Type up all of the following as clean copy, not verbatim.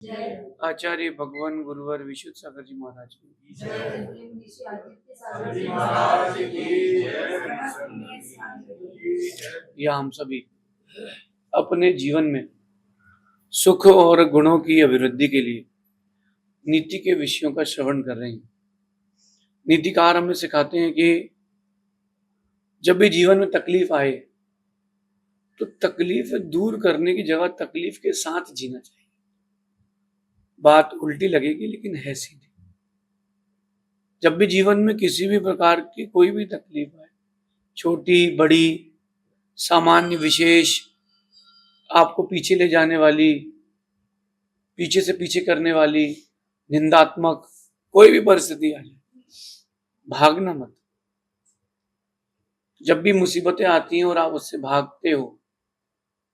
आचार्य भगवान गुरुवर विशुद्ध सागर जी महाराज की या हम सभी अपने जीवन में सुख और गुणों की अभिवृद्धि के लिए नीति के विषयों का श्रवण कर रहे हैं। नीतिकार हमें सिखाते हैं कि जब भी जीवन में तकलीफ आए तो तकलीफ दूर करने की जगह तकलीफ के साथ जीना चाहिए। बात उल्टी लगेगी लेकिन है सीधी। जब भी जीवन में किसी भी प्रकार की कोई भी तकलीफ आए, छोटी बड़ी सामान्य विशेष, आपको पीछे ले जाने वाली, पीछे से पीछे करने वाली, निंदात्मक कोई भी परिस्थिति आ जाए, भागना मत। जब भी मुसीबतें आती हैं और आप उससे भागते हो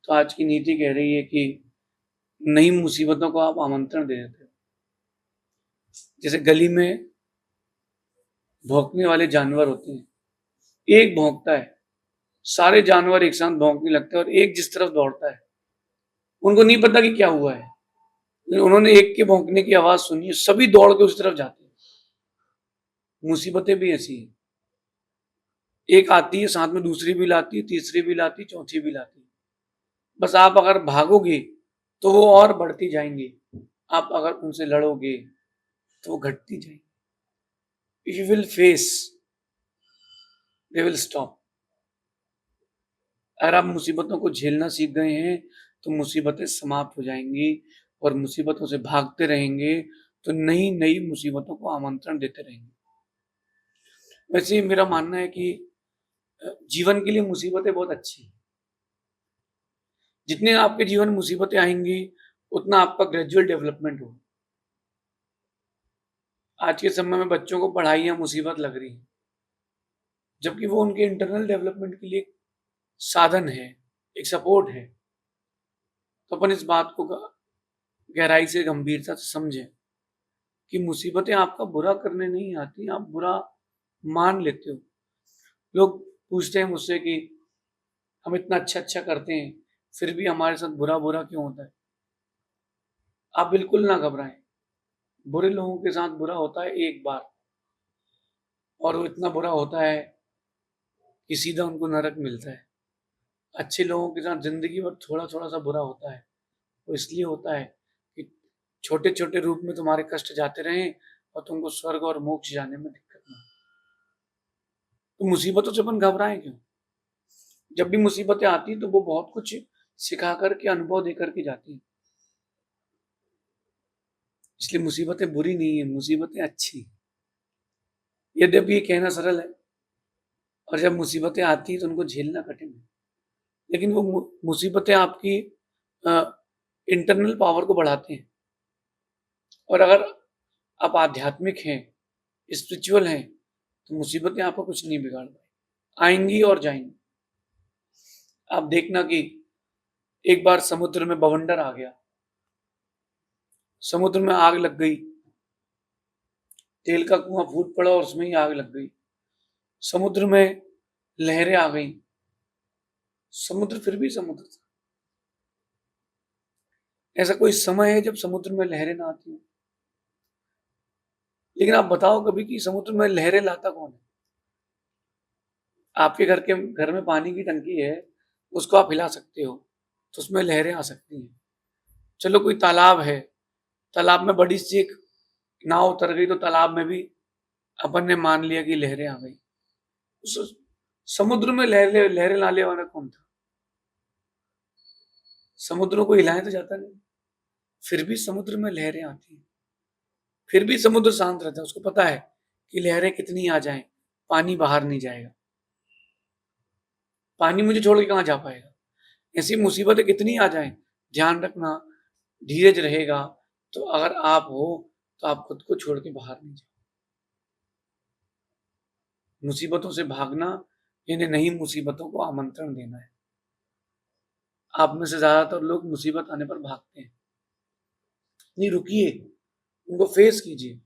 तो आज की नीति कह रही है कि नई मुसीबतों को आप आमंत्रण दे देते हो। जैसे गली में भौंकने वाले जानवर होते हैं, एक भौंकता है, सारे जानवर एक साथ भौंकने लगते हैं और एक जिस तरफ दौड़ता है, उनको नहीं पता कि क्या हुआ है, लेकिन उन्होंने एक के भौंकने की आवाज सुनी है, सभी दौड़ के उस तरफ जाते हैं। मुसीबतें भी ऐसी हैं, एक आती है साथ में दूसरी भी लाती है, तीसरी भी लाती, चौथी भी लाती। बस आप अगर भागोगे तो वो और बढ़ती जाएंगी, आप अगर उनसे लड़ोगे तो वो घटती जाएंगी। If you will face they will stop. अगर आप मुसीबतों को झेलना सीख गए हैं तो मुसीबतें समाप्त हो जाएंगी, और मुसीबतों से भागते रहेंगे तो नई नई मुसीबतों को आमंत्रण देते रहेंगे। वैसे मेरा मानना है कि जीवन के लिए मुसीबतें बहुत अच्छी हैं। जितने आपके जीवन में मुसीबतें आएंगी उतना आपका ग्रेजुअल डेवलपमेंट होगा। आज के समय में बच्चों को पढ़ाइयां मुसीबत लग रही है, जबकि वो उनके इंटरनल डेवलपमेंट के लिए साधन है, एक सपोर्ट है। तो अपन इस बात को गहराई से, गंभीरता से समझें कि मुसीबतें आपका बुरा करने नहीं आती, आप बुरा मान लेते हो। लोग पूछते हैं मुझसे कि हम इतना अच्छा अच्छा करते हैं फिर भी हमारे साथ बुरा बुरा क्यों होता है। आप बिल्कुल ना घबराएं, बुरे लोगों के साथ बुरा होता है एक बार, और वो इतना बुरा होता है कि सीधा उनको नरक मिलता है। अच्छे लोगों के साथ जिंदगी भर थोड़ा थोड़ा सा बुरा होता है, वो इसलिए होता है कि छोटे छोटे रूप में तुम्हारे कष्ट जाते रहें और तुमको स्वर्ग और मोक्ष जाने में दिक्कत ना हो। तो मुसीबतों से अपन घबराएं क्यों? जब भी मुसीबतें आती तो वो बहुत कुछ सिखा करके, अनुभव दे करके जाती है। इसलिए मुसीबतें बुरी नहीं है, मुसीबतें अच्छी। यद्यपि ये कहना सरल है और जब मुसीबतें आती हैं तो उनको झेलना कठिन है, लेकिन वो मुसीबतें आपकी इंटरनल पावर को बढ़ाते हैं। और अगर आप आध्यात्मिक हैं, स्पिरिचुअल हैं, तो मुसीबतें आपको कुछ नहीं बिगाड़ पाएंगी, आएंगी और जाएंगी। आप देखना कि एक बार समुद्र में बवंडर आ गया, समुद्र में आग लग गई, तेल का कुआं फूट पड़ा और उसमें ही आग लग गई। समुद्र में लहरें आ गई, समुद्र फिर भी समुद्र था। ऐसा कोई समय है जब समुद्र में लहरें ना आती हो? लेकिन आप बताओ कभी कि समुद्र में लहरें लाता कौन है? आपके घर में पानी की टंकी है, उसको आप हिला सकते हो तो उसमें लहरें आ सकती हैं। चलो कोई तालाब है, तालाब में बड़ी सी एक नाव उतर गई तो तालाब में भी अपन ने मान लिया कि लहरें आ गई। उस समुद्र में लहरें लहरें लाने वाला कौन था? समुद्रों को हिलाया तो जाता नहीं, फिर भी समुद्र में लहरें आती हैं, फिर भी समुद्र शांत रहता है। उसको पता है कि लहरें कितनी आ जाएं, पानी बाहर नहीं जाएगा, पानी मुझे छोड़ के कहां जा पाएगा। ऐसी मुसीबतें कितनी आ जाएं, ध्यान रखना, धीरज रहेगा तो अगर आप हो तो आप खुद को छोड़ के बाहर नहीं जाओ। मुसीबतों से भागना यानी नई मुसीबतों को आमंत्रण देना है। आप में से ज्यादातर लोग मुसीबत आने पर भागते हैं। नहीं, रुकिए, उनको फेस कीजिए।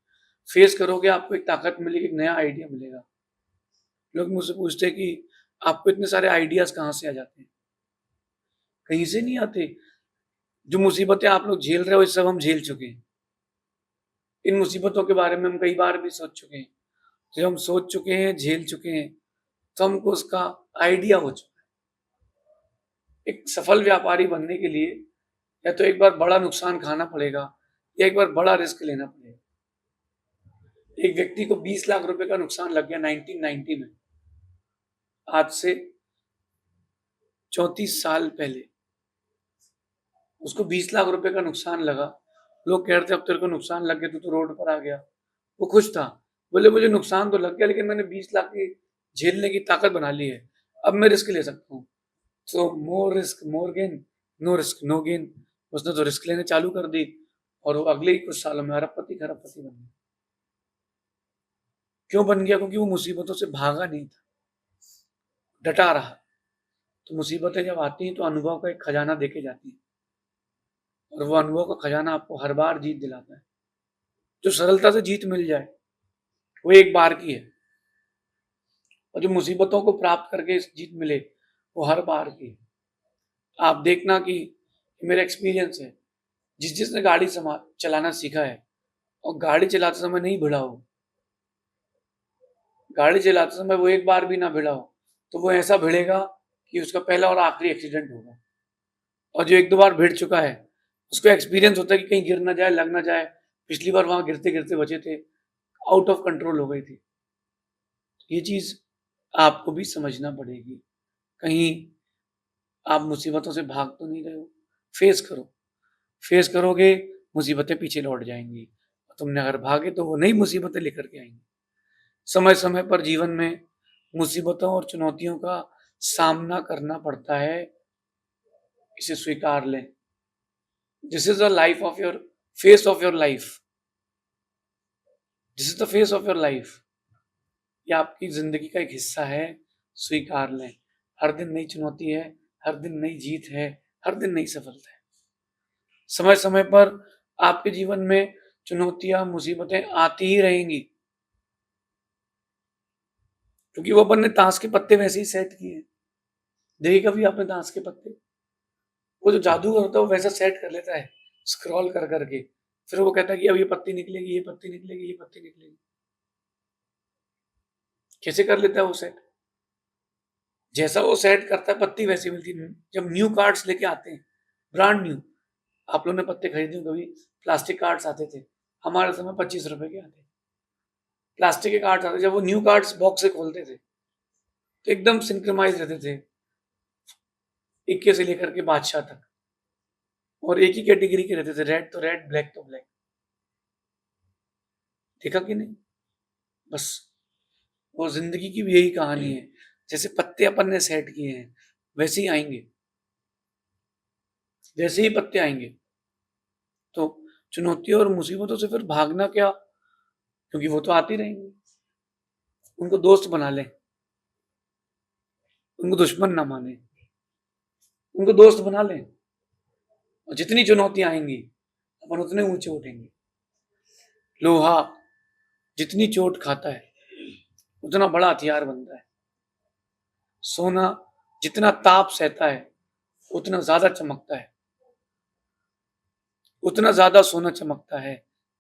फेस करोगे आपको एक ताकत मिलेगी, एक नया आइडिया मिलेगा। लोग मुझसे पूछते हैं कि आपको इतने सारे आइडियाज कहाँ से आ जाते हैं? कहीं से नहीं आते। जो मुसीबतें आप लोग झेल रहे हो, ये सब हम झेल चुके हैं। इन मुसीबतों के बारे में हम कई बार भी सोच चुके हैं। जब हम सोच चुके हैं, झेल चुके हैं, तो हमको उसका आइडिया हो चुका है। एक सफल व्यापारी बनने के लिए या तो एक बार बड़ा नुकसान खाना पड़ेगा या एक बार बड़ा रिस्क लेना पड़ेगा। एक व्यक्ति को 20 लाख रुपए का नुकसान लग गया 1990 में, आज से 34 साल पहले उसको 20 लाख रुपए का नुकसान लगा। लोग कह रहे थे अब तेरे को नुकसान लग गया, तू तो रोड पर आ गया। वो खुश था, बोले मुझे नुकसान तो लग गया लेकिन मैंने 20 लाख की झेलने की ताकत बना ली है, अब मैं रिस्क ले सकता हूँ। तो more risk more gain, no risk no gain. उसने तो रिस्क लेने चालू कर दी और वो अगले ही कुछ सालों में अरबपति खरबपति बन गया। क्यों बन गया? क्योंकि वो मुसीबतों से भागा नहीं था, डटा रहा। तो मुसीबतें जब आती हैं तो अनुभव का एक खजाना देके जाती है, और वो अनुभव का खजाना आपको हर बार जीत दिलाता है। जो सरलता से जीत मिल जाए वो एक बार की है, और जो मुसीबतों को प्राप्त करके जीत मिले वो हर बार की है। आप देखना कि मेरा एक्सपीरियंस है, जिसने गाड़ी चलाना सीखा है और गाड़ी चलाते समय नहीं भिड़ा हो, गाड़ी चलाते समय वो एक बार भी ना भिड़ा हो, तो वो ऐसा भिड़ेगा कि उसका पहला और आखिरी एक्सीडेंट होगा। और जो एक दो बार भिड़ चुका है उसको एक्सपीरियंस होता है कि कहीं गिर ना जाए, लग ना जाए। पिछली बार वहां गिरते गिरते बचे थे, आउट ऑफ कंट्रोल हो गई थी। ये चीज आपको भी समझना पड़ेगी। कहीं आप मुसीबतों से भाग तो नहीं रहे हो। फेस करो, फेस करोगे मुसीबतें पीछे लौट जाएंगी। तुमने अगर भागे तो वो नई मुसीबतें लेकर के आएंगी। समय समय पर जीवन में मुसीबतों और चुनौतियों का सामना करना पड़ता है, इसे स्वीकार लें। This is the life of your face of your life, this is the face of your life. ये आपकी जिंदगी का एक हिस्सा है, स्वीकार लें। हर दिन नई चुनौती है, हर दिन नई जीत है, हर दिन नई सफलता है। समय समय पर आपके जीवन में चुनौतियां मुसीबतें आती ही रहेंगी, क्योंकि वो अपन ने ताश के पत्ते वैसे ही सेट किए। देखिए कभी आपने ताश के पत्ते, वो जो जादूगर होता है वो वैसा सेट कर लेता है स्क्रॉल कर करके, फिर वो कहता है कि अब ये पत्ती निकलेगी, ये पत्ती निकलेगी, ये पत्ती निकलेगी। कैसे कर लेता है वो सेट? जैसा वो सेट करता है पत्ती वैसी मिलती है। जब न्यू कार्ड्स लेके आते हैं, ब्रांड न्यू, आप लोगों ने पत्ते खरीदे हो कभी? प्लास्टिक कार्ड्स आते थे, हमारे समय 25 रुपए के आते। प्लास्टिक के कार्ड्स आते, जब वो न्यू कार्ड्स बॉक्स से खोलते थे तो एकदम सिंक्रोनाइज रहते थे, इक्के से लेकर के बादशाह तक, और एक ही कैटेगरी के रहते थे, रेड तो रेड, ब्लैक तो ब्लैक। देखा कि नहीं? बस वो जिंदगी की भी यही कहानी है। जैसे पत्ते अपन ने सेट किए हैं वैसे ही आएंगे, जैसे ही पत्ते आएंगे। तो चुनौतियों और मुसीबतों से फिर भागना क्या, क्योंकि वो तो आती रहेंगी। उनको दोस्त बना लें, उनको दुश्मन ना माने, उनको दोस्त बना लें। और जितनी चुनौतियां आएंगी अपन उतने ऊंचे उठेंगे। लोहा जितनी चोट खाता है उतना बड़ा हथियार बनता है। सोना जितना ताप सहता है उतना ज्यादा चमकता है, उतना ज्यादा सोना चमकता है।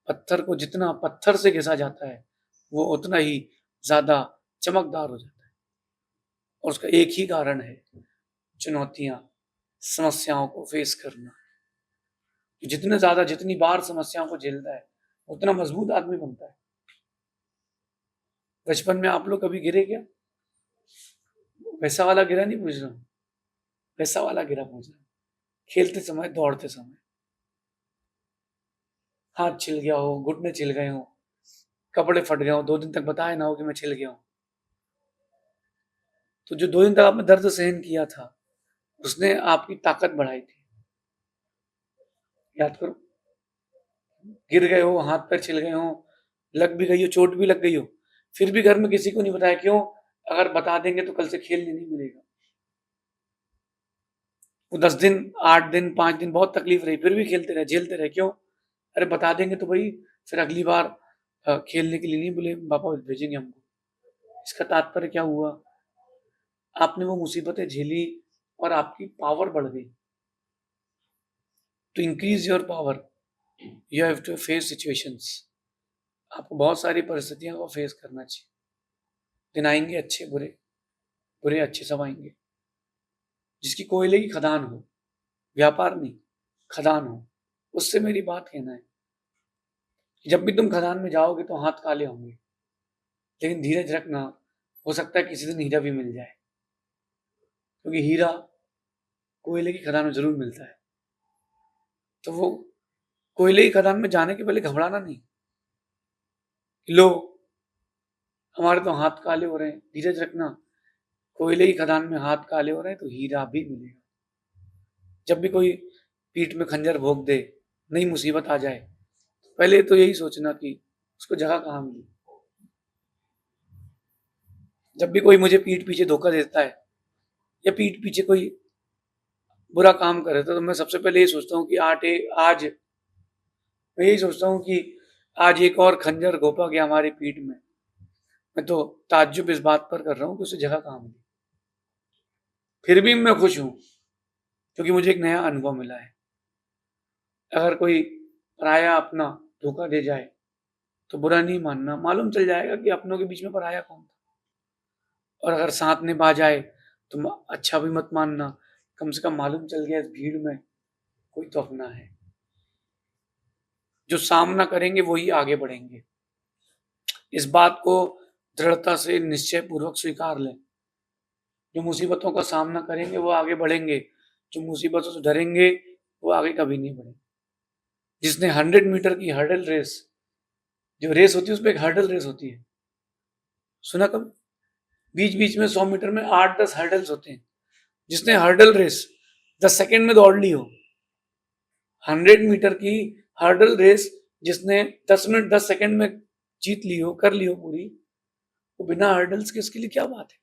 पत्थर को जितना पत्थर से घिसा जाता है वो उतना ही ज्यादा चमकदार हो जाता है। और उसका एक ही कारण है, चुनौतियां, समस्याओं को फेस करना। जितने ज्यादा, जितनी बार समस्याओं को झेलता है उतना मजबूत आदमी बनता है। बचपन में आप लोग कभी गिरे क्या? वैसा वाला गिरा नहीं पूछ रहा हूँ, वैसा वाला गिरा पूछ रहा हूँ। खेलते समय, दौड़ते समय हाथ छिल गया हो, घुटने छिल गए हो, कपड़े फट गए हो, 2 दिन तक बताया ना हो कि मैं छिल गया हूं। तो जो 2 दिन तक आपने दर्द सहन किया था उसने आपकी ताकत बढ़ाई थी। याद करो, गिर गए हो, हाथ पैर छिल गए हो, लग भी गई हो, चोट भी लग गई हो, फिर भी घर में किसी को नहीं बताया। क्यों? अगर बता देंगे तो कल से खेलने नहीं मिलेगा। वो 10 दिन, 8 दिन, 5 दिन बहुत तकलीफ रही, फिर भी खेलते रहे, झेलते रहे। क्यों? अरे बता देंगे तो भाई फिर अगली बार खेलने के लिए नहीं बोले, पापा भेजेंगे हमको। इसका तात्पर्य क्या हुआ? आपने वो मुसीबतें झेली और आपकी पावर बढ़ गई। To increase your power you have to face situations. आपको बहुत सारी परिस्थितियों को फेस करना चाहिए। दिन आएंगे अच्छे बुरे, बुरे अच्छे सब आएंगे। जिसकी कोयले की खदान हो, व्यापार नहीं खदान हो, उससे मेरी बात कहना है कि जब भी तुम खदान में जाओगे तो हाथ काले होंगे, लेकिन धीरज रखना। हो सकता है किसी दिन हीरा भी मिल जाए, क्योंकि हीरा कोयले की खदान में जरूर मिलता है। तो वो कोयले की खदान में जाने के पहले घबराना नहीं, लो हमारे तो हाथ काले हो रहे हैं। धीरज रखना, कोयले की खदान में हाथ काले हो रहे हैं तो हीरा भी मिलेगा। जब भी कोई पीठ में खंजर भोंक दे, नई मुसीबत आ जाए, पहले तो यही सोचना कि उसको जगह कहाँ मिली। जब भी कोई मुझे पीठ पीछे धोखा देता है या पीठ पीछे कोई बुरा काम करे तो मैं सबसे पहले ये सोचता हूँ कि आज मैं यही सोचता हूँ कि आज एक और खंजर घोंपा गया हमारी पीठ में। मैं तो ताज्जुब इस बात पर कर रहा हूँ कि उसे जगह कहाँ मिली। फिर भी मैं खुश हूँ क्योंकि मुझे एक नया अनुभव मिला है। अगर कोई पराया अपना धोखा दे जाए तो बुरा नहीं मानना, मालूम चल जाएगा कि अपनों के बीच में पराया कौन था। और अगर साथ निभा जाए तो अच्छा भी मत मानना, कम से कम मालूम चल गया इस भीड़ में कोई तो अपना है। जो सामना करेंगे वही आगे बढ़ेंगे। इस बात को दृढ़ता से निश्चय पूर्वक स्वीकार लें। जो मुसीबतों का सामना करेंगे वो आगे बढ़ेंगे, जो मुसीबतों से डरेंगे वो आगे कभी नहीं बढ़ेंगे। जिसने 100 मीटर की हर्डल रेस, जो रेस होती है उसमें एक हर्डल रेस होती है, सुना कभी? बीच बीच में 100 मीटर में 8-10 हर्डल्स होते हैं। जिसने हर्डल रेस 10 सेकेंड में दौड़ ली हो, 100 मीटर की हर्डल रेस जिसने 10 मिनट 10 सेकेंड में जीत ली हो, कर ली हो पूरी, वो बिना हर्डल्स के उसके लिए क्या बात है।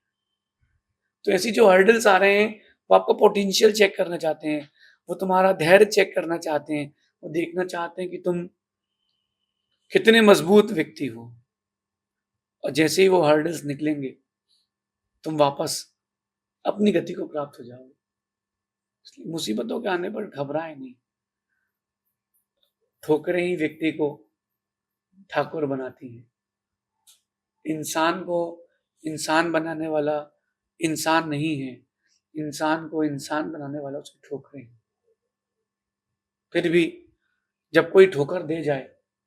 तो ऐसी जो हर्डल्स आ रहे हैं वो आपका पोटेंशियल चेक करना चाहते हैं, वो तुम्हारा धैर्य चेक करना चाहते हैं, वो देखना चाहते हैं कि तुम कितने मजबूत व्यक्ति हो। और जैसे ही वो हर्डल्स निकलेंगे तुम वापस अपनी गति को प्राप्त हो जाओगे। इसलिए मुसीबतों के आने पर घबराए नहीं। ठोकरें ही व्यक्ति को ठाकुर बनाती हैं। इंसान को इंसान बनाने वाला इंसान नहीं है, इंसान को इंसान बनाने वाला उसकी ठोकरें। फिर भी जब कोई ठोकर दे जाए,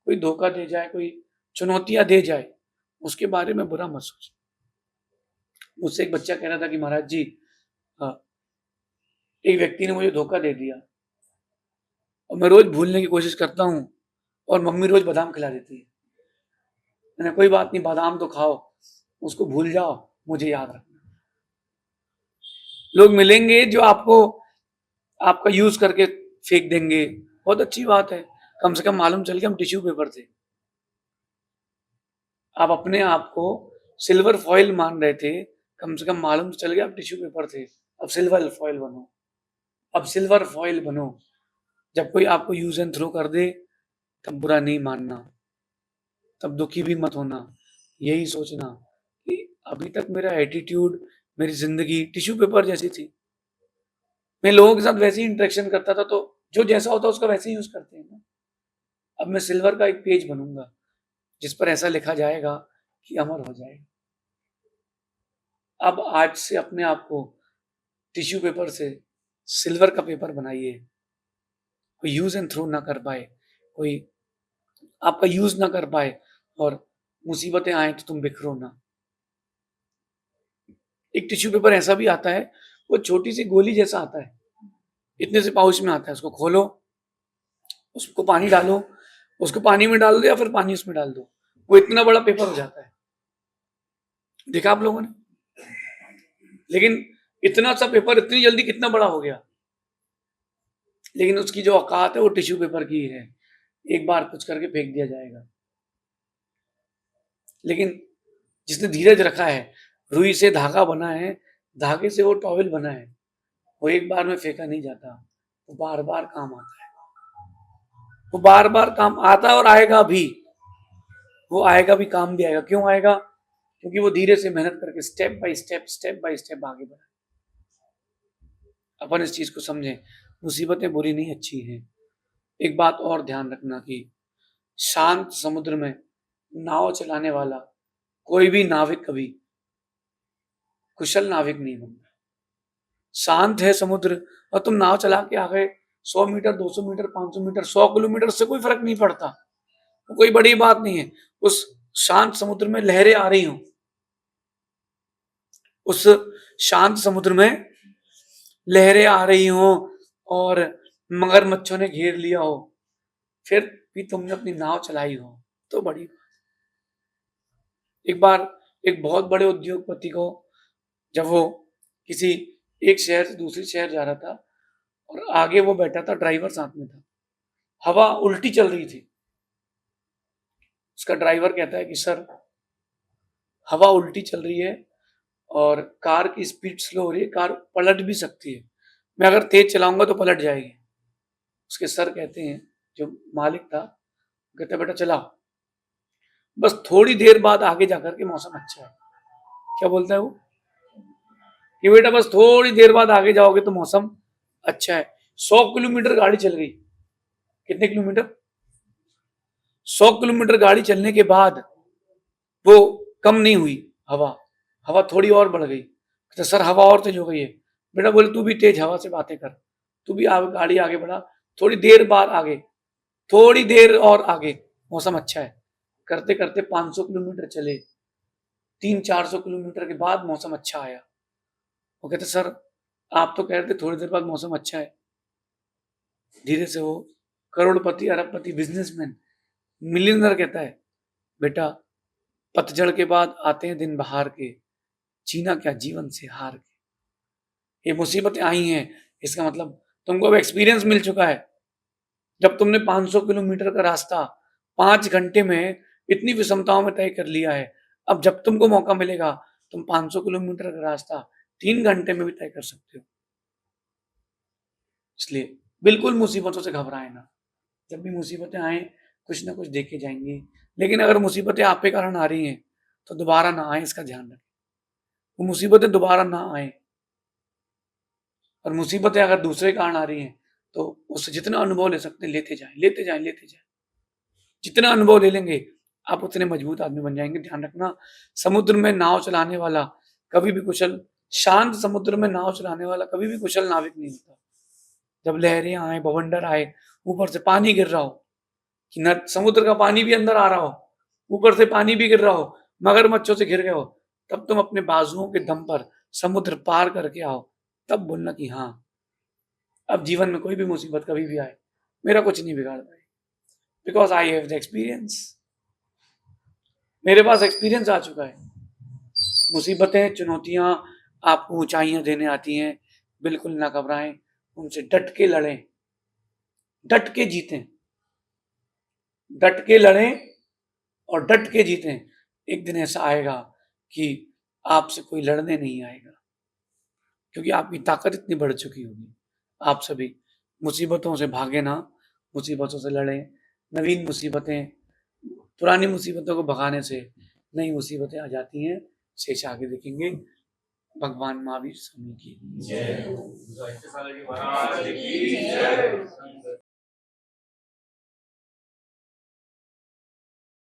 कोई धोखा दे जाए, कोई चुनौतियां दे जाए, उसके बारे में बुरा मत सोच। मुझसे एक बच्चा कह रहा था कि महाराज जी, एक व्यक्ति ने मुझे धोखा दे दिया और मैं रोज भूलने की कोशिश करता हूँ और मम्मी रोज बादाम खिला देती है। मैंने कोई बात नहीं, बादाम तो खाओ, उसको भूल जाओ, मुझे याद रखना। लोग मिलेंगे जो आपको आपका यूज करके फेंक देंगे, बहुत अच्छी बात है, कम से कम मालूम चल गया हम टिश्यू पेपर थे। आप अपने आप को सिल्वर फॉइल मान रहे थे, कम से कम मालूम चल गया आप टिश्यू पेपर थे। अब सिल्वर फॉइल बनो, अब सिल्वर फॉइल बनो। जब कोई आपको यूज एंड थ्रो कर दे तब बुरा नहीं मानना, तब दुखी भी मत होना। यही सोचना कि अभी तक मेरा एटीट्यूड, मेरी जिंदगी टिश्यू पेपर जैसी थी। मैं लोगों के साथ वैसे ही इंटरेक्शन करता था, तो जो जैसा होता है उसका वैसे ही यूज करते हैं ना। अब मैं सिल्वर का एक पेज बनूंगा जिस पर ऐसा लिखा जाएगा कि अमर हो जाएगा। अब आज से अपने आप को टिश्यू पेपर से सिल्वर का पेपर बनाइए। कोई यूज एंड थ्रो ना कर पाए, कोई आपका यूज ना कर पाए और मुसीबतें आए तो तुम बिखरो ना। एक टिश्यू पेपर ऐसा भी आता है, वो छोटी सी गोली जैसा आता है, इतने से पाउच में आता है। उसको खोलो, उसको पानी डालो, उसको पानी में डाल दो या फिर पानी उसमें डाल दो, वो इतना बड़ा पेपर हो जाता है। देखा आप लोगों ने? लेकिन इतना सा पेपर इतनी जल्दी कितना बड़ा हो गया। लेकिन उसकी जो औकात है वो टिश्यू पेपर की है, एक बार कुछ करके फेंक दिया जाएगा। लेकिन जिसने धीरज रखा है, रुई से धागा बना है, धागे से वो टॉवेल बना है, वो एक बार में फेंका नहीं जाता, वो बार बार काम आता है। वो बार बार काम आता है और आएगा भी, वो आएगा भी, काम भी आएगा। क्यों आएगा? क्योंकि वो धीरे से मेहनत करके स्टेप बाय स्टेप आगे बढ़ा। अपन इस चीज को समझें, मुसीबतें बुरी नहीं, अच्छी हैं। एक बात और ध्यान रखना कि शांत समुद्र में नाव चलाने वाला कोई भी नाविक कभी कुशल नाविक नहीं बनता। शांत है समुद्र और तुम नाव चला के आ गए, 100 मीटर, 200 मीटर, 500 मीटर, 100 किलोमीटर, से कोई फर्क नहीं पड़ता, कोई बड़ी बात नहीं है। उस शांत समुद्र में लहरें आ रही हो, उस शांत समुद्र में लहरें आ रही हो और मगरमच्छों ने घेर लिया हो, फिर भी तुमने अपनी नाव चलाई हो, तो बड़ी। एक बार एक बहुत बड़े उद्योगपति को, जब वो किसी एक शहर से दूसरे शहर जा रहा था और आगे वो बैठा था, ड्राइवर साथ में था, हवा उल्टी चल रही थी। उसका ड्राइवर कहता है कि सर, हवा उल्टी चल रही है और कार की स्पीड स्लो हो रही है, कार पलट भी सकती है, मैं अगर तेज चलाऊंगा तो पलट जाएगी। उसके सर कहते हैं, जो मालिक था, कहता है बेटा चलाओ, बस थोड़ी देर बाद आगे जाकर के मौसम अच्छा है। क्या बोलता है वो कि बेटा बस थोड़ी देर बाद आगे जाओगे तो मौसम अच्छा है। 100 किलोमीटर गाड़ी चल गई। कितने किलोमीटर? 100 किलोमीटर गाड़ी चलने के बाद वो कम नहीं हुई हवा, हवा थोड़ी और बढ़ गई। तो सर हवा और तेज हो गई है। बेटा बोले तू भी तेज हवा से बातें कर, तू भी गाड़ी आगे बढ़ा, थोड़ी देर बाद आगे, थोड़ी देर और आगे, मौसम अच्छा है। करते करते 500 किलोमीटर चले, 300-400 किलोमीटर के बाद मौसम अच्छा आया। वो कहते सर आप तो कह रहे थे थोड़ी देर बाद मौसम अच्छा है। धीरे से वो करोड़पति, अरबपति, बिजनेसमैन, मिलियनर कहता है, बेटा पतझड़ के बाद आते हैं दिन बहार के, जीना क्या जीवन से हार के। ये मुसीबतें आई हैं, इसका मतलब तुमको अब एक्सपीरियंस मिल चुका है। जब तुमने 500 किलोमीटर का रास्ता 5 घंटे में इतनी विषमताओं में तय कर लिया है, अब जब तुमको मौका मिलेगा तुम 500 किलोमीटर का रास्ता 3 घंटे में भी तय कर सकते हो। इसलिए बिल्कुल मुसीबतों से घबराए ना। जब भी मुसीबतें आए कुछ ना कुछ देखे जाएंगी, लेकिन अगर मुसीबतें आप पे कारण आ रही हैं तो दोबारा ना आए, इसका ध्यान रखें। वो मुसीबतें दोबारा ना आए, और मुसीबतें अगर दूसरे कारण आ रही हैं तो उससे जितना अनुभव ले सकते हैं लेते जाएं, लेते जाएं, लेते जाएं। जितना अनुभव ले लेंगे आप उतने मजबूत आदमी बन जाएंगे। ध्यान रखना, समुद्र में नाव चलाने वाला कभी भी कुशल, शांत समुद्र में नाव चलाने वाला कभी भी कुशल नाविक नहीं होता। जब लहरें आए, बवंडर आए, ऊपर से पानी गिर रहा हो, कि न समुद्र का पानी भी अंदर आ रहा हो, ऊपर से पानी भी गिर रहा हो, मगरमच्छों से घिर गए हो, तब तुम अपने बाजुओं के दम पर समुद्र पार करके आओ, तब बोलना कि हाँ अब जीवन में कोई भी मुसीबत कभी भी आए मेरा कुछ नहीं बिगाड़ पाए, because I have the experience. मेरे पास एक्सपीरियंस आ चुका है। मुसीबतें, चुनौतियां आपको ऊंचाइयां देने आती हैं, बिल्कुल ना घबराएं, उनसे डट के लड़ें, डट के जीतें, डट के लड़ें और डट के जीतें। एक दिन ऐसा आएगा कि आपसे कोई लड़ने नहीं आएगा, क्योंकि आपकी ताकत इतनी बढ़ चुकी होगी। आप सभी मुसीबतों से भागे ना, मुसीबतों से लड़ें। नवीन मुसीबतें, पुरानी मुसीबतों को भगाने से नई मुसीबतें आ जाती हैं। शेष आगे देखेंगे। भगवान महावीर स्वामी की जय।